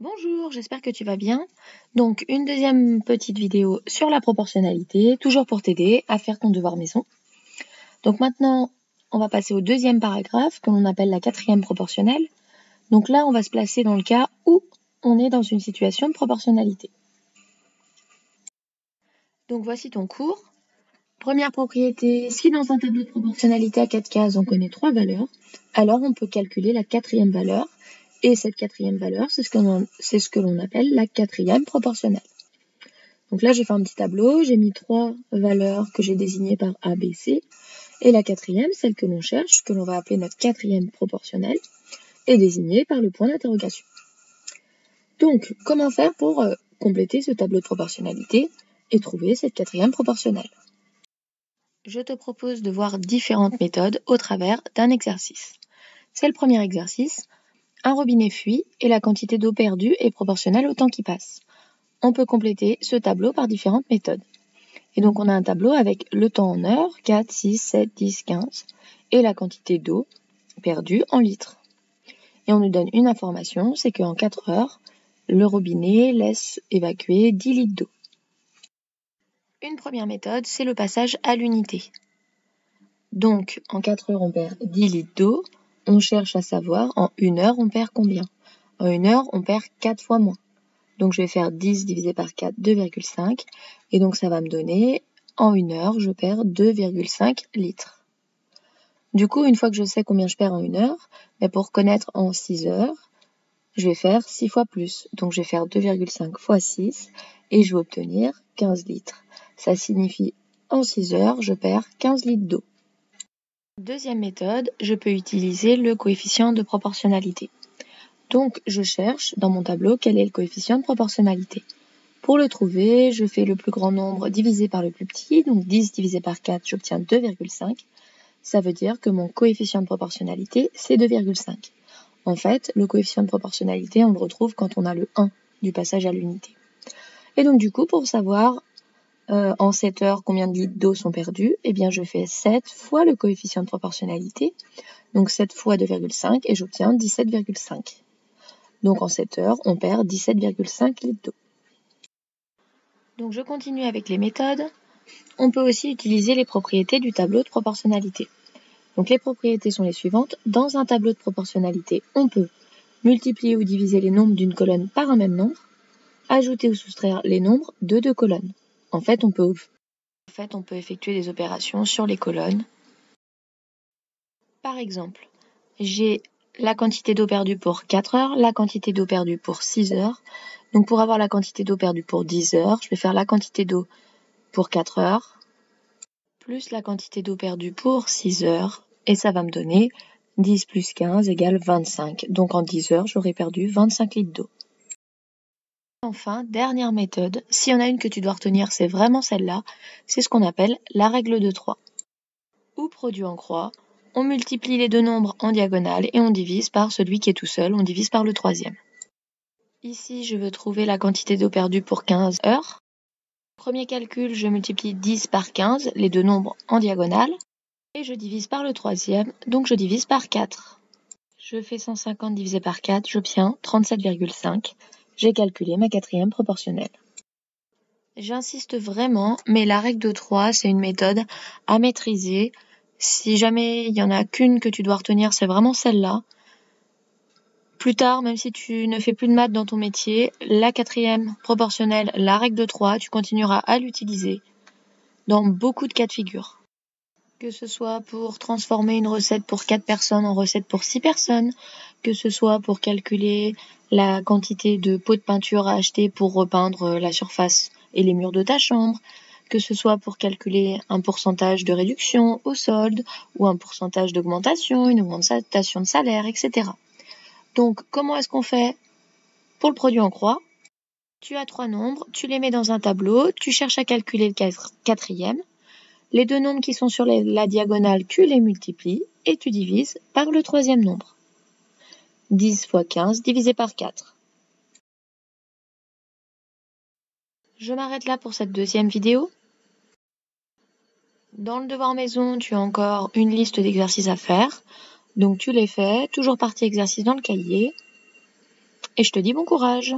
Bonjour, j'espère que tu vas bien. Donc, une deuxième petite vidéo sur la proportionnalité, toujours pour t'aider à faire ton devoir maison. Donc maintenant, on va passer au deuxième paragraphe que l'on appelle la quatrième proportionnelle. Donc là, on va se placer dans le cas où on est dans une situation de proportionnalité. Donc voici ton cours. Première propriété, si dans un tableau de proportionnalité à 4 cases, on connaît 3 valeurs, alors on peut calculer la quatrième valeur. Et cette quatrième valeur, c'est ce que l'on appelle la quatrième proportionnelle. Donc là, j'ai fait un petit tableau, j'ai mis 3 valeurs que j'ai désignées par A, B, C. Et la quatrième, celle que l'on cherche, que l'on va appeler notre quatrième proportionnelle, est désignée par le point d'interrogation. Donc, comment faire pour compléter ce tableau de proportionnalité et trouver cette quatrième proportionnelle? Je te propose de voir différentes méthodes au travers d'un exercice. C'est le premier exercice. Un robinet fuit et la quantité d'eau perdue est proportionnelle au temps qui passe. On peut compléter ce tableau par différentes méthodes. Et donc on a un tableau avec le temps en heures, 4, 6, 7, 10, 15, et la quantité d'eau perdue en litres. Et on nous donne une information, c'est qu'en 4 heures, le robinet laisse évacuer 10 litres d'eau. Une première méthode, c'est le passage à l'unité. Donc en 4 heures, on perd 10 litres d'eau. On cherche à savoir en 1 heure, on perd combien? En 1 heure, on perd 4 fois moins. Donc je vais faire 10 divisé par 4, 2,5. Et donc ça va me donner, en 1 heure, je perds 2,5 litres. Du coup, une fois que je sais combien je perds en 1 heure, pour connaître en 6 heures, je vais faire 6 fois plus. Donc je vais faire 2,5 fois 6 et je vais obtenir 15 litres. Ça signifie en 6 heures, je perds 15 litres d'eau. Deuxième méthode, je peux utiliser le coefficient de proportionnalité. Donc, je cherche dans mon tableau quel est le coefficient de proportionnalité. Pour le trouver, je fais le plus grand nombre divisé par le plus petit. Donc, 10 divisé par 4, j'obtiens 2,5. Ça veut dire que mon coefficient de proportionnalité, c'est 2,5. En fait, le coefficient de proportionnalité, on le retrouve quand on a le 1 du passage à l'unité. Et donc, du coup, pour savoir en 7 heures combien de litres d'eau sont perdus, eh bien, je fais 7 fois le coefficient de proportionnalité. Donc, 7 fois 2,5 et j'obtiens 17,5. Donc en 7 heures, on perd 17,5 litres d'eau. Donc je continue avec les méthodes. On peut aussi utiliser les propriétés du tableau de proportionnalité. Donc les propriétés sont les suivantes. Dans un tableau de proportionnalité, on peut multiplier ou diviser les nombres d'une colonne par un même nombre, ajouter ou soustraire les nombres de deux colonnes. En fait, on peut effectuer des opérations sur les colonnes. Par exemple, j'ai la quantité d'eau perdue pour 4 heures, la quantité d'eau perdue pour 6 heures. Donc pour avoir la quantité d'eau perdue pour 10 heures, je vais faire la quantité d'eau pour 4 heures, plus la quantité d'eau perdue pour 6 heures, et ça va me donner 10 plus 15 égale 25. Donc en 10 heures, j'aurai perdu 25 litres d'eau. Enfin, dernière méthode, s'il y en a une que tu dois retenir, c'est vraiment celle-là, c'est ce qu'on appelle la règle de 3. Ou produit en croix, on multiplie les deux nombres en diagonale et on divise par celui qui est tout seul, on divise par le troisième. Ici, je veux trouver la quantité d'eau perdue pour 15 heures. Premier calcul, je multiplie 10 par 15, les deux nombres en diagonale, et je divise par le troisième, donc je divise par 4. Je fais 150 divisé par 4, j'obtiens 37,5. J'ai calculé ma quatrième proportionnelle. J'insiste vraiment, mais la règle de 3, c'est une méthode à maîtriser. Si jamais il n'y en a qu'une que tu dois retenir, c'est vraiment celle-là. Plus tard, même si tu ne fais plus de maths dans ton métier, la quatrième proportionnelle, la règle de 3, tu continueras à l'utiliser dans beaucoup de cas de figure. Que ce soit pour transformer une recette pour 4 personnes en recette pour 6 personnes, que ce soit pour calculer la quantité de pots de peinture à acheter pour repeindre la surface et les murs de ta chambre, que ce soit pour calculer un pourcentage de réduction au solde ou un pourcentage d'augmentation, une augmentation de salaire, etc. Donc, comment est-ce qu'on fait pour le produit en croix? Tu as 3 nombres, tu les mets dans un tableau, tu cherches à calculer le quatrième. Les deux nombres qui sont sur la diagonale, tu les multiplies et tu divises par le troisième nombre. 10 fois 15 divisé par 4. Je m'arrête là pour cette deuxième vidéo. Dans le devoir maison, tu as encore une liste d'exercices à faire. Donc tu les fais, toujours partie exercice dans le cahier. Et je te dis bon courage!